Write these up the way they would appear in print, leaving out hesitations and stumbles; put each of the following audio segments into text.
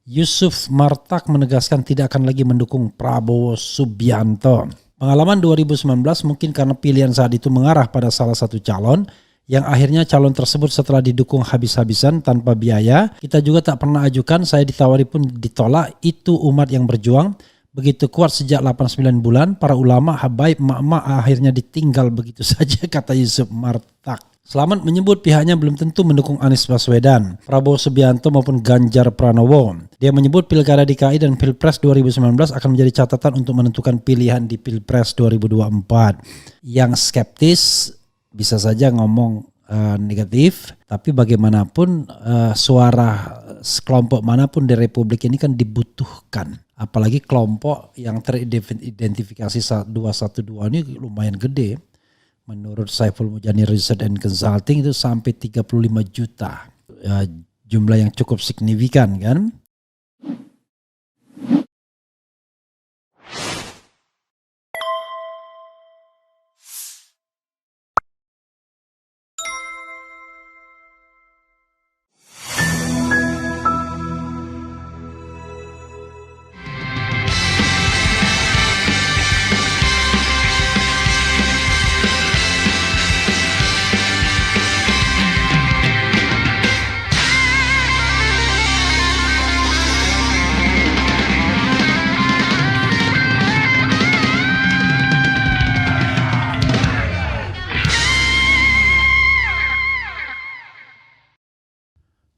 Yusuf Martak menegaskan tidak akan lagi mendukung Prabowo Subianto. Pengalaman 2019 mungkin karena pilihan saat itu mengarah pada salah satu calon yang akhirnya calon tersebut setelah didukung habis-habisan tanpa biaya. Kita juga tak pernah ajukan, saya ditawari pun ditolak. Itu umat yang berjuang begitu kuat sejak 89 bulan. Para ulama, habaib, emak-emak akhirnya ditinggal begitu saja, kata Yusuf Martak. Selamat menyebut pihaknya belum tentu mendukung Anies Baswedan, Prabowo Subianto maupun Ganjar Pranowo. Dia menyebut Pilkada DKI dan Pilpres 2019 akan menjadi catatan untuk menentukan pilihan di Pilpres 2024. Yang skeptis bisa saja ngomong negatif, tapi bagaimanapun suara kelompok manapun di Republik ini kan dibutuhkan. Apalagi kelompok yang teridentifikasi 212 ini lumayan gede. Menurut Saiful Mujani Research and Consulting itu sampai 35 juta. Jumlah yang cukup signifikan kan.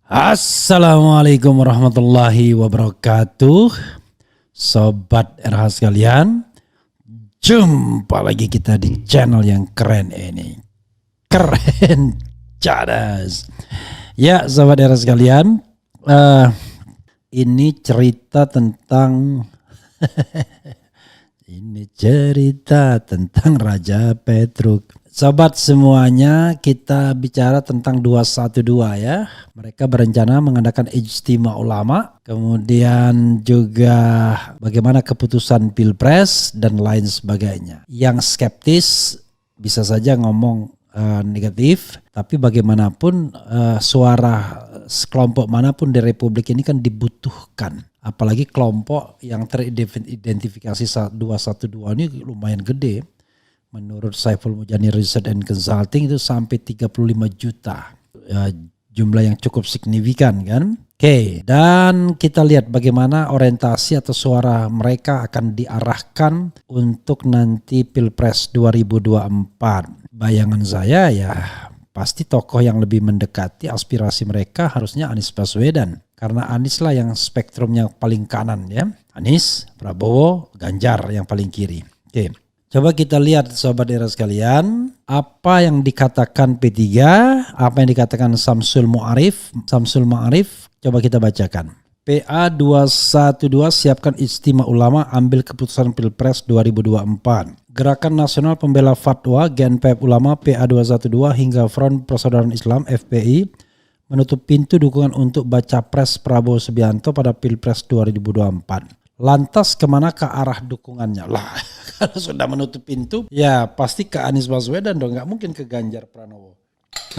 Assalamualaikum warahmatullahi wabarakatuh. Sobat RH sekalian, jumpa lagi kita di channel yang keren ini. Keren cadas. Ya Sobat RH sekalian, ini cerita tentang ini cerita tentang Raja Petruk. Sobat semuanya, kita bicara tentang 212 ya. Mereka berencana mengadakan ijtima ulama, kemudian juga bagaimana keputusan Pilpres dan lain sebagainya. Yang skeptis bisa saja ngomong negatif, tapi bagaimanapun suara kelompok manapun di Republik ini kan dibutuhkan. Apalagi kelompok yang teridentifikasi 212 ini lumayan gede. Menurut Saiful Mujani Research and Consulting itu sampai 35 juta. Jumlah yang cukup signifikan kan. Oke, dan kita lihat bagaimana orientasi atau suara mereka akan diarahkan untuk nanti Pilpres 2024. Bayangan saya ya pasti tokoh yang lebih mendekati aspirasi mereka harusnya Anies Baswedan. Karena Anies lah yang spektrumnya paling kanan ya. Anies, Prabowo, Ganjar yang paling kiri. Oke. Coba kita lihat Sobat Era sekalian, apa yang dikatakan P3, apa yang dikatakan Samsul Ma'arif. Samsul Ma'arif, coba kita bacakan. PA 212 siapkan ijtima ulama ambil keputusan Pilpres 2024. Gerakan Nasional Pembela Fatwa GNPF Ulama PA 212 hingga Front Persaudaraan Islam FPI menutup pintu dukungan untuk baca pres Prabowo Subianto pada Pilpres 2024. Lantas kemana ke arah dukungannya? Lah kalau sudah menutup pintu ya pasti ke Anies Baswedan dong, gak mungkin ke Ganjar Pranowo.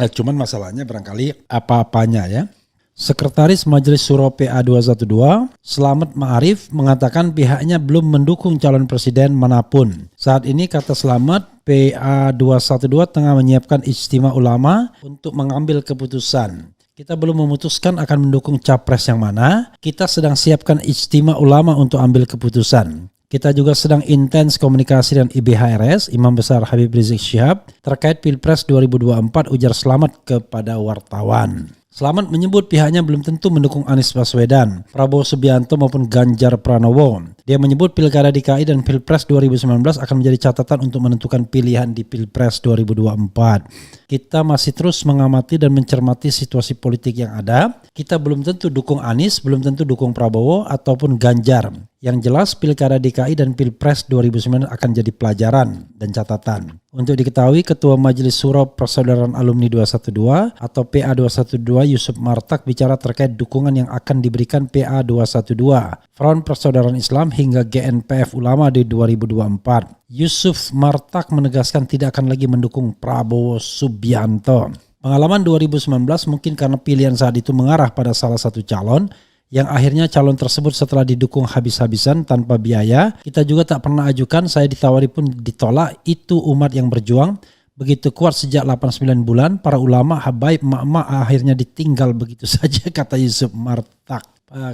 Nah, cuman masalahnya barangkali apa-apanya ya. Sekretaris Majelis Syuro PA 212 Selamat Ma'arif mengatakan pihaknya belum mendukung calon presiden manapun. Saat ini kata Selamat, PA 212 tengah menyiapkan ijtima ulama untuk mengambil keputusan. Kita belum memutuskan akan mendukung capres yang mana. Kita sedang siapkan ijtima ulama untuk ambil keputusan. Kita juga sedang intens komunikasi dengan IBHRS, Imam Besar Habib Rizik Syihab, terkait Pilpres 2024, ujar Selamat kepada wartawan. Selamat menyebut pihaknya belum tentu mendukung Anies Baswedan, Prabowo Subianto maupun Ganjar Pranowo. Dia menyebut Pilkada DKI dan Pilpres 2019 akan menjadi catatan untuk menentukan pilihan di Pilpres 2024. Kita masih terus mengamati dan mencermati situasi politik yang ada. Kita belum tentu dukung Anies, belum tentu dukung Prabowo ataupun Ganjar. Yang jelas Pilkada DKI dan Pilpres 2009 akan jadi pelajaran dan catatan. Untuk diketahui Ketua Majelis Syuro Persaudaraan Alumni 212 atau PA 212 Yusuf Martak bicara terkait dukungan yang akan diberikan PA 212, Front Persaudaraan Islam hingga GNPF Ulama di 2024. Yusuf Martak menegaskan tidak akan lagi mendukung Prabowo Subianto. Pengalaman 2019 mungkin karena pilihan saat itu mengarah pada salah satu calon yang akhirnya calon tersebut setelah didukung habis-habisan tanpa biaya. Kita juga tak pernah ajukan, saya ditawari pun ditolak. Itu umat yang berjuang begitu kuat sejak 89 bulan. Para ulama, habaib, emak-emak akhirnya ditinggal begitu saja, kata Yusuf Martak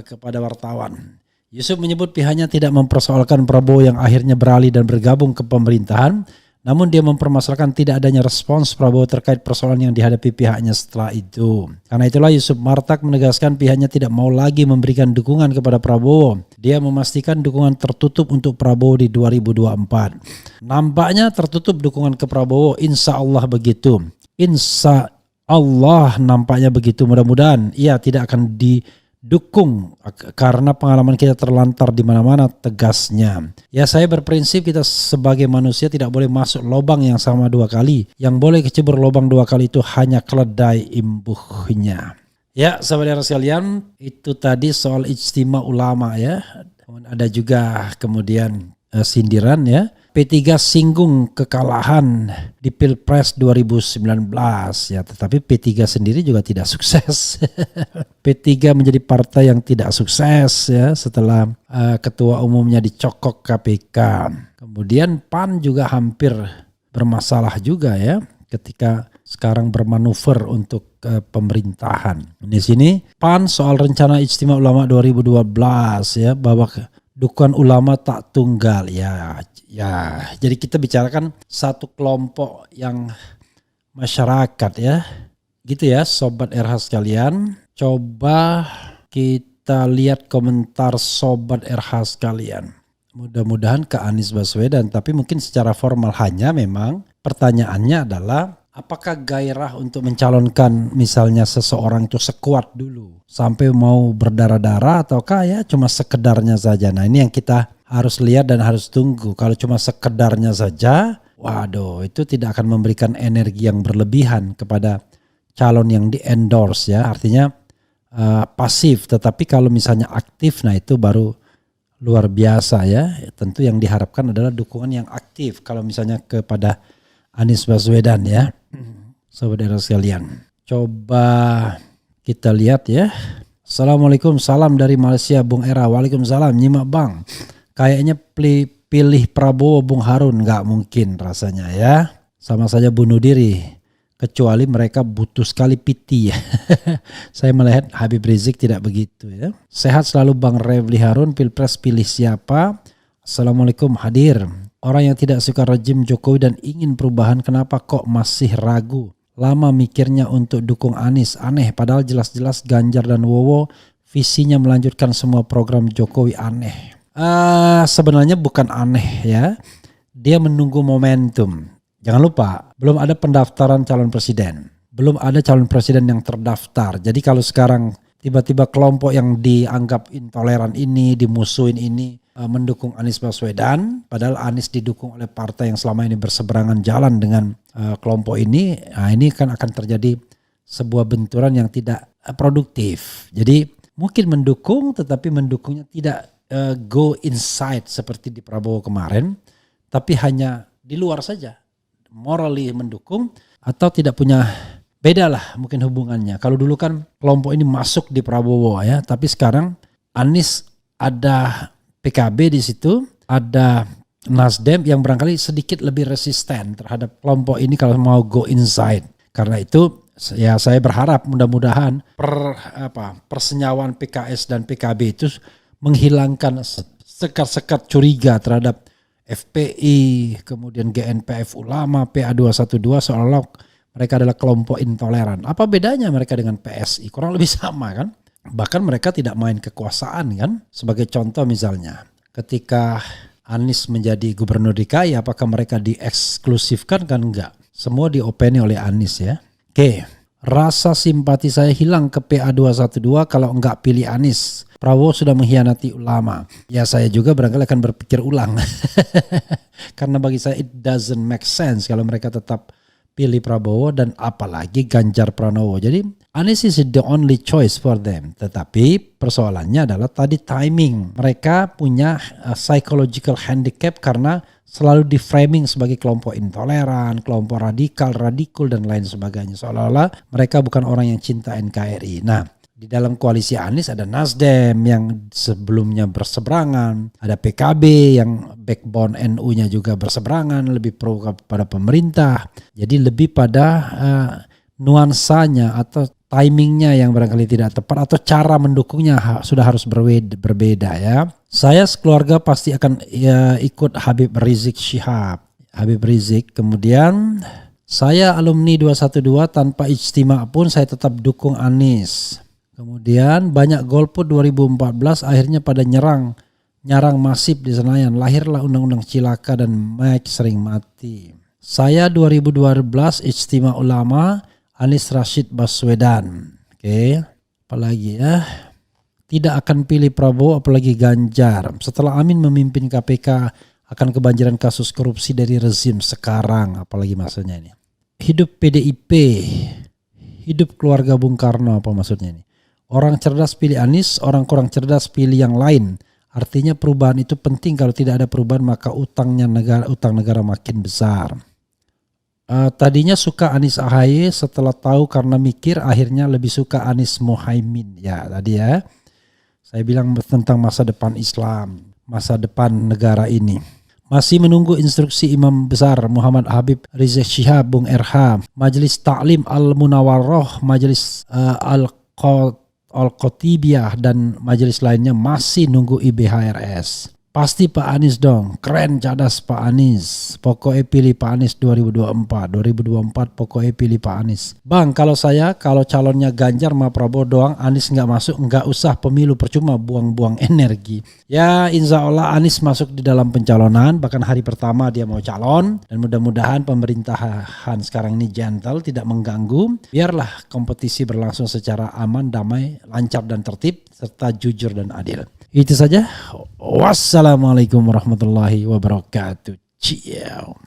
kepada wartawan. Yusuf menyebut pihaknya tidak mempersoalkan Prabowo yang akhirnya beralih dan bergabung ke pemerintahan. Namun dia mempermasalahkan tidak adanya respons Prabowo terkait persoalan yang dihadapi pihaknya setelah itu. Karena itulah Yusuf Martak menegaskan pihaknya tidak mau lagi memberikan dukungan kepada Prabowo. Dia memastikan dukungan tertutup untuk Prabowo di 2024. Nampaknya tertutup dukungan ke Prabowo, insya Allah begitu. Insya Allah nampaknya begitu, mudah-mudahan ia tidak akan didukung karena pengalaman kita terlantar di mana-mana, tegasnya. Ya, saya berprinsip kita sebagai manusia tidak boleh masuk lubang yang sama dua kali. Yang boleh kecebur lubang dua kali itu hanya keledai imbuhnya. Ya, saudara sekalian, itu tadi soal ijtima ulama ya. Ada juga kemudian sindiran ya. P3 singgung kekalahan di Pilpres 2019 ya, tetapi P3 sendiri juga tidak sukses. P3 menjadi partai yang tidak sukses ya setelah ketua umumnya dicokok KPK. Kemudian PAN juga hampir bermasalah juga ya ketika sekarang bermanuver untuk pemerintahan. Di sini PAN soal rencana Ijtima Ulama 2012 ya, bahwa dukungan ulama tak tunggal ya. Jadi kita bicarakan satu kelompok yang masyarakat ya. Gitu ya Sobat RH sekalian. Coba kita lihat komentar Sobat RH sekalian. Mudah-mudahan ke Anies Baswedan, tapi mungkin secara formal hanya memang pertanyaannya adalah apakah gairah untuk mencalonkan misalnya seseorang itu sekuat dulu sampai mau berdarah-darah, ataukah ya cuma sekedarnya saja. Nah, ini yang kita harus lihat dan harus tunggu. Kalau cuma sekedarnya saja, waduh, itu tidak akan memberikan energi yang berlebihan kepada calon yang di-endorse ya. Artinya pasif, tetapi kalau misalnya aktif, nah itu baru luar biasa ya. Tentu yang diharapkan adalah dukungan yang aktif kalau misalnya kepada Anies Baswedan ya. Saudara sekalian, coba kita lihat ya. Assalamualaikum, salam dari Malaysia Bung Era. Waalaikumsalam, nyimak Bang. Kayaknya pilih Prabowo Bung Harun, nggak mungkin rasanya ya. Sama saja bunuh diri, kecuali mereka butuh sekali PT ya. Saya melihat Habib Rizik tidak begitu ya. Sehat selalu Bang Refli Harun, Pilpres pilih siapa? Assalamualaikum, hadir. Orang yang tidak suka rejim Jokowi dan ingin perubahan, kenapa kok masih ragu? Lama mikirnya untuk dukung Anies, aneh padahal jelas-jelas Ganjar dan Wowo visinya melanjutkan semua program Jokowi, aneh. Sebenarnya bukan aneh ya, dia menunggu momentum. Jangan lupa belum ada pendaftaran calon presiden, belum ada calon presiden yang terdaftar. Jadi kalau sekarang tiba-tiba kelompok yang dianggap intoleran ini, dimusuhin ini mendukung Anies Baswedan, padahal Anies didukung oleh partai yang selama ini berseberangan jalan dengan kelompok ini, nah ini kan akan terjadi sebuah benturan yang tidak produktif. Jadi mungkin mendukung, tetapi mendukungnya tidak go inside seperti di Prabowo kemarin, tapi hanya di luar saja, morally mendukung atau tidak punya, beda lah mungkin hubungannya. Kalau dulu kan kelompok ini masuk di Prabowo ya, tapi sekarang Anies ada PKB di situ, ada Nasdem yang barangkali sedikit lebih resisten terhadap kelompok ini kalau mau go inside. Karena itu ya saya berharap mudah-mudahan persenyawaan PKS dan PKB itu menghilangkan sekat-sekat curiga terhadap FPI, kemudian GNPF Ulama, PA212 seolah-olah mereka adalah kelompok intoleran. Apa bedanya mereka dengan PSI? Kurang lebih sama kan? Bahkan mereka tidak main kekuasaan kan? Sebagai contoh misalnya, ketika Anies menjadi gubernur DKI, apakah mereka dieksklusifkan? Kan enggak. Semua diopeni oleh Anies ya. Oke, rasa simpati saya hilang ke PA212 kalau enggak pilih Anies. Prabowo sudah mengkhianati ulama. Ya saya juga barangkali akan berpikir ulang. Karena bagi saya it doesn't make sense kalau mereka tetap pilih Prabowo dan apalagi Ganjar Pranowo. Jadi Anies is the only choice for them. Tetapi persoalannya adalah tadi timing. Mereka punya psychological handicap karena selalu di framing sebagai kelompok intoleran, kelompok radikal, radikul dan lain sebagainya. Seolah-olah mereka bukan orang yang cinta NKRI. Nah, Di dalam koalisi Anies ada Nasdem yang sebelumnya berseberangan, ada PKB yang backbone NU-nya juga berseberangan, lebih pro kepada pemerintah. Jadi lebih pada nuansanya atau timingnya yang barangkali tidak tepat atau cara mendukungnya sudah harus berbeda ya. Saya sekeluarga pasti akan ikut Habib Rizik Syihab. Habib Rizik, kemudian saya alumni 212 tanpa ijtima pun saya tetap dukung Anies. Kemudian banyak golput 2014 akhirnya pada nyarang masif di Senayan. Lahirlah undang-undang cilaka dan Mike sering mati. Saya 2012 ijtima ulama Anies Rashid Baswedan. Oke, apalagi ya. Tidak akan pilih Prabowo apalagi Ganjar. Setelah Amin memimpin KPK akan kebanjiran kasus korupsi dari rezim sekarang. Apalagi maksudnya ini. Hidup PDIP. Hidup keluarga Bung Karno apa maksudnya ini? Orang cerdas pilih Anies, orang kurang cerdas pilih yang lain. Artinya perubahan itu penting, kalau tidak ada perubahan maka utang negara makin besar. Tadinya suka Anies AHY, setelah tahu karena mikir akhirnya lebih suka Anies Muhaimin. Ya tadi ya, saya bilang tentang masa depan Islam, masa depan negara ini. Masih menunggu instruksi Imam Besar Muhammad Habib Rizik Syihab Bung RH, Majelis Ta'lim Al-Munawarroh, Majelis Al-Qotibiyah dan majelis lainnya masih nunggu IBHRS. Pasti Pak Anies dong, keren cadas Pak Anies. Pokoknya pilih Pak Anies 2024 pokoknya pilih Pak Anies. Bang, kalau calonnya Ganjar sama Prabowo doang, Anies nggak masuk, nggak usah pemilu, percuma buang-buang energi. Ya insya Allah Anies masuk di dalam pencalonan, bahkan hari pertama dia mau calon. Dan mudah-mudahan pemerintahan sekarang ini gentle, tidak mengganggu. Biarlah kompetisi berlangsung secara aman, damai, lancar dan tertib, serta jujur dan adil. Itu saja. Wassalamualaikum warahmatullahi wabarakatuh. Ciao.